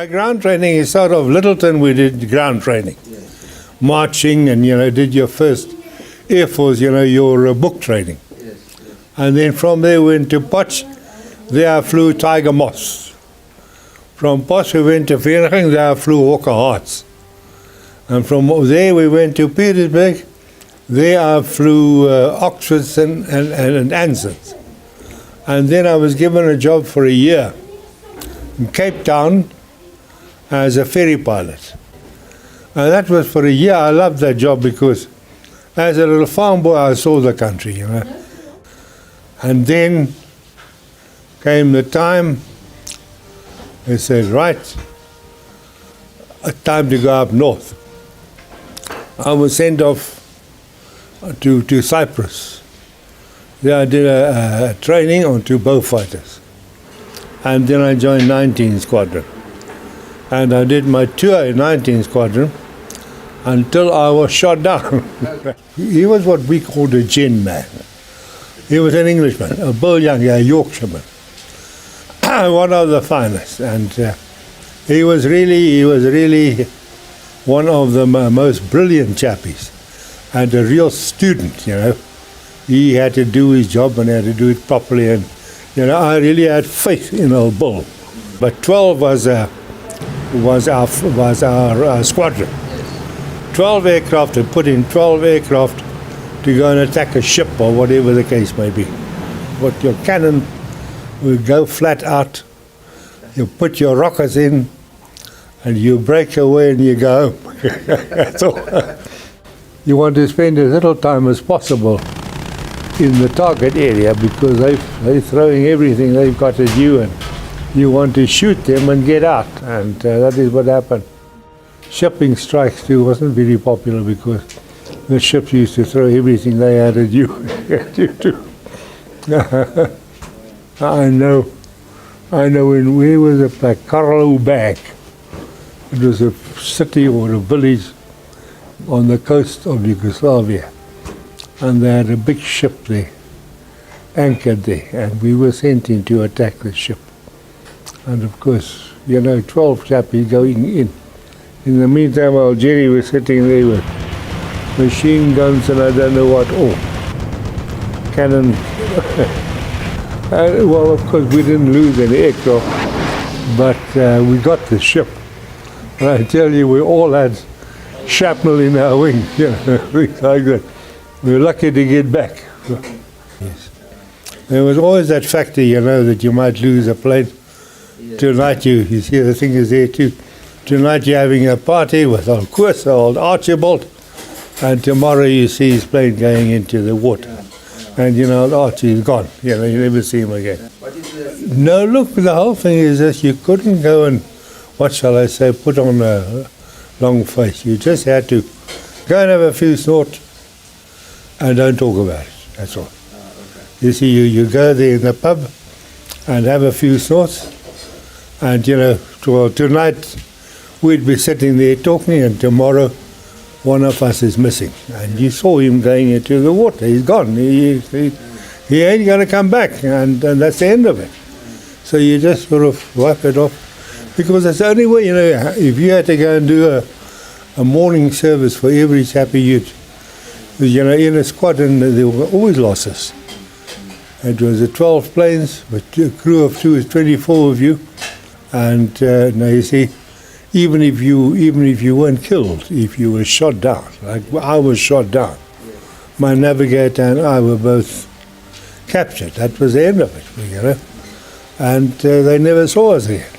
ground training is sort of Littleton. We did ground training, marching, and did your first Air Force, your book training, and then from there we went to Potch. There I flew Tiger Moss. From Potch we went to Vereniging. There I flew Hawker Hearts, and from there we went to Petersburg. There I flew Oxfords and Ansons. And then I was given a job for a year in Cape Town as a ferry pilot. And that was for a year. I loved that job because as a little farm boy I saw the country, And then came the time, they said, right, time to go up north. I was sent off to Cyprus. There I did a training on 2 Beaufighters. And then I joined 19 Squadron. And I did my tour in 19 Squadron until I was shot down. He was what we called a gin man. He was an Englishman, a bull young, a Yorkshireman. One of the finest. And he was really one of the most brilliant chappies. And a real student, He had to do his job and had to do it properly, and I really had faith in old Bull. But 12 was our squadron. 12 aircraft, and put in 12 aircraft to go and attack a ship or whatever the case may be. But your cannon would go flat out. You put your rockets in, and you break away and you go home. That's all. You want to spend as little time as possible in the target area because they're throwing everything they've got at you, and you want to shoot them and get out, and that is what happened. Shipping strikes too wasn't very popular because the ships used to throw everything they had at you. I know when we was at Karlovy, it was a city or a village on the coast of Yugoslavia. And they had a big ship there, anchored there, and we were sent in to attack the ship. And of course, 12 chappies going in. In the meantime, old Jerry was sitting there with machine guns and I don't know what all. Cannon. And, well, of course, we didn't lose any aircraft, but we got the ship. And I tell you, we all had shrapnel in our wing, things like that. We were lucky to get back. Yes. There was always that factor, that you might lose a plane. Tonight, you see the thing is there too. Tonight you're having a party with old Koos, old Archibald, and tomorrow you see his plane going into the water. And Archie is gone. You never see him again. No, look, the whole thing is that you couldn't go and, what shall I say, put on a long face. You just had to go and have a few snorts. And don't talk about it, that's all. You see, you go there in the pub and have a few snorts, and tonight we'd be sitting there talking, and tomorrow one of us is missing. And you saw him going into the water, he's gone, he ain't going to come back, and that's the end of it. So you just sort of wipe it off, because that's the only way, if you had to go and do a morning service for every chappie you'd, in a squadron, there were always losses. It was 12 planes, but a crew of 2 is 24 of you. And now you see, even if you weren't killed, if you were shot down, like I was shot down, my navigator and I were both captured. That was the end of it, And they never saw us again.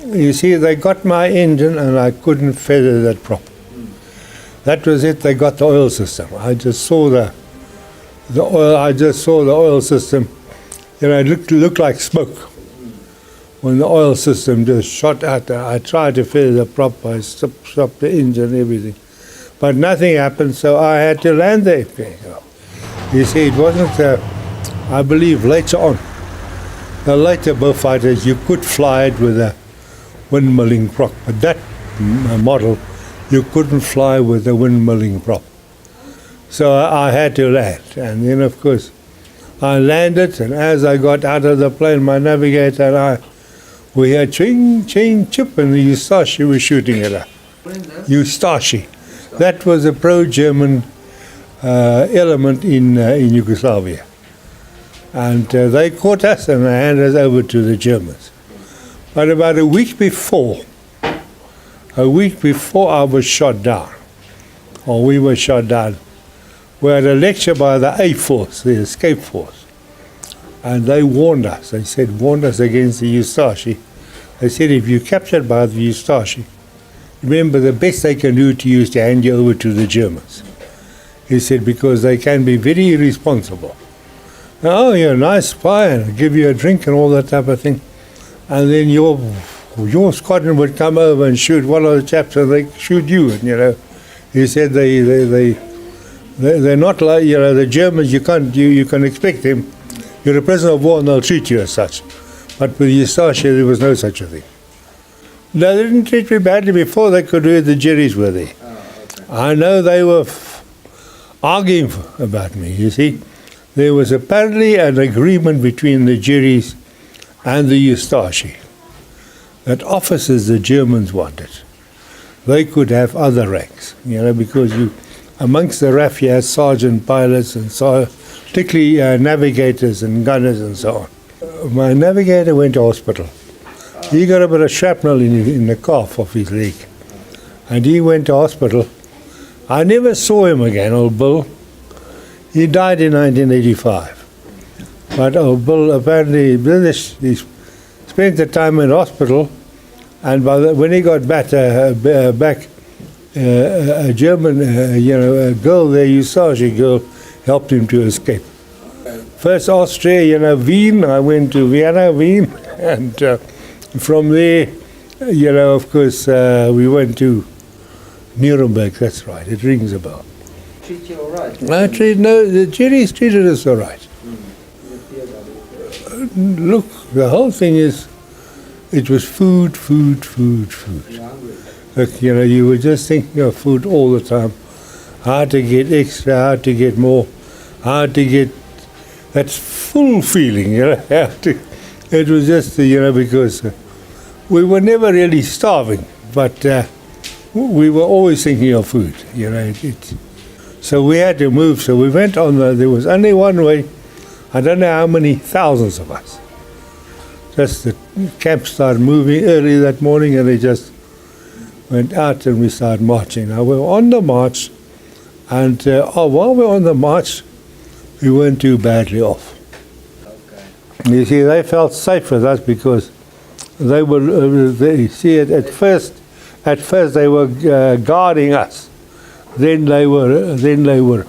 You see, they got my engine, and I couldn't feather that prop. That was it. They got the oil system. I just saw the oil. I just saw the oil system. It looked like smoke when the oil system just shot out. I tried to feather the prop. I stopped the engine, everything, but nothing happened. So I had to land there. You see, it wasn't. I believe later on, the later Beaufighters, you could fly it with a windmilling prop, but that model, you couldn't fly with a windmilling prop. So I had to land, and then of course I landed, and as I got out of the plane, my navigator and I We had ching, ching, chip, and the Ustashi was shooting at us. Ustashi. That was a pro-German element in Yugoslavia. And they caught us and they handed us over to the Germans. But about a week before I was shot down, or we were shot down, we had a lecture by the A Force, the escape force. And they warned us. They said, warned us against the Ustashi. They said, if you're captured by the Ustashi, remember the best they can do to you is to hand you over to the Germans. He said, because they can be very irresponsible. Oh, you're a nice spy, and give you a drink and all that type of thing. And then your squadron would come over and shoot one of the chaps, and they shoot you. And he said they're not like the Germans. You can expect them. You're a prisoner of war, and they'll treat you as such. But with Ustashi, there was no such a thing. No, they didn't treat me badly before they could hear the Jerrys were there. I know they were arguing about me, you see. There was apparently an agreement between the Jerrys and the Ustashi that officers the Germans wanted, they could have other ranks, because amongst the RAF you had sergeant pilots and particularly navigators and gunners and so on. My navigator went to hospital. He got a bit of shrapnel in the calf of his leg, and he went to hospital. I never saw him again, old Bill. He died in 1985. But old Bill apparently he spent the time in hospital, and when he got back, a German, a girl there, Ustashi girl, helped him to escape. First Austria, Wien. I went to Vienna, Wien, and from there, of course, we went to Nuremberg. That's right. It rings a bell. Treat you all right? No, the Jerrys treated us all right. Look, the whole thing is, it was food. Look, you were just thinking of food all the time. How to get extra, how to get more, how to get that full feeling, It was just, because we were never really starving, but we were always thinking of food, So we had to move, so we went on there was only one way. I don't know how many thousands of us. Just the camp started moving early that morning, and they just went out and we started marching. Now we were on the march, and while we were on the march, we weren't too badly off. Okay. You see, they felt safe with us because they were. At first they were guarding us. Then they were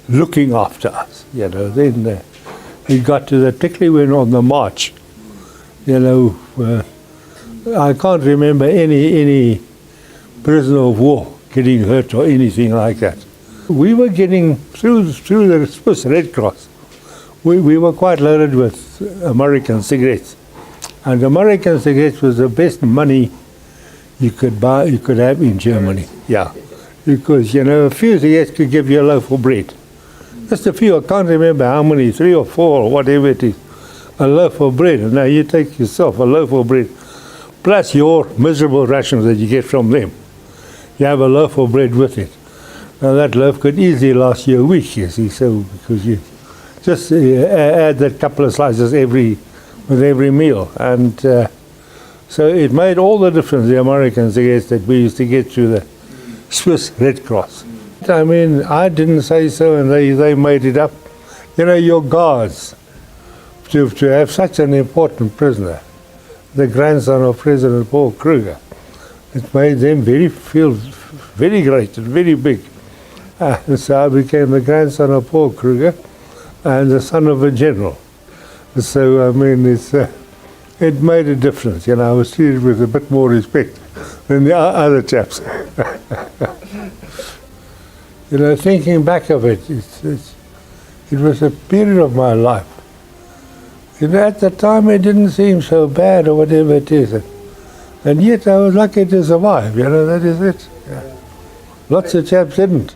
looking after us. Then it got to that, particularly when on the march. I can't remember any prisoner of war getting hurt or anything like that. We were getting through the Swiss Red Cross. We were quite loaded with American cigarettes, and American cigarettes was the best money you could have in Germany. Yeah, because a few cigarettes could give you a loaf of bread. Just a few. I can't remember how many, 3 or 4 or whatever it is. A loaf of bread, and now you take yourself a loaf of bread, plus your miserable rations that you get from them. You have a loaf of bread with it. Now that loaf could easily last you a week, you see, so because you just add that couple of slices with every meal, and so it made all the difference, the American cigarettes that we used to get through the Swiss Red Cross. I mean, I didn't say so, and they made it up. Your guards, to have such an important prisoner, the grandson of President Paul Kruger, it made them feel very great and very big. And so I became the grandson of Paul Kruger and the son of a general. So, I mean, it made a difference. I was treated with a bit more respect than the other chaps. Thinking back of it, it was a period of my life. At the time, it didn't seem so bad or whatever it is. And yet I was lucky to survive, that is it. Yeah. Lots of chaps didn't.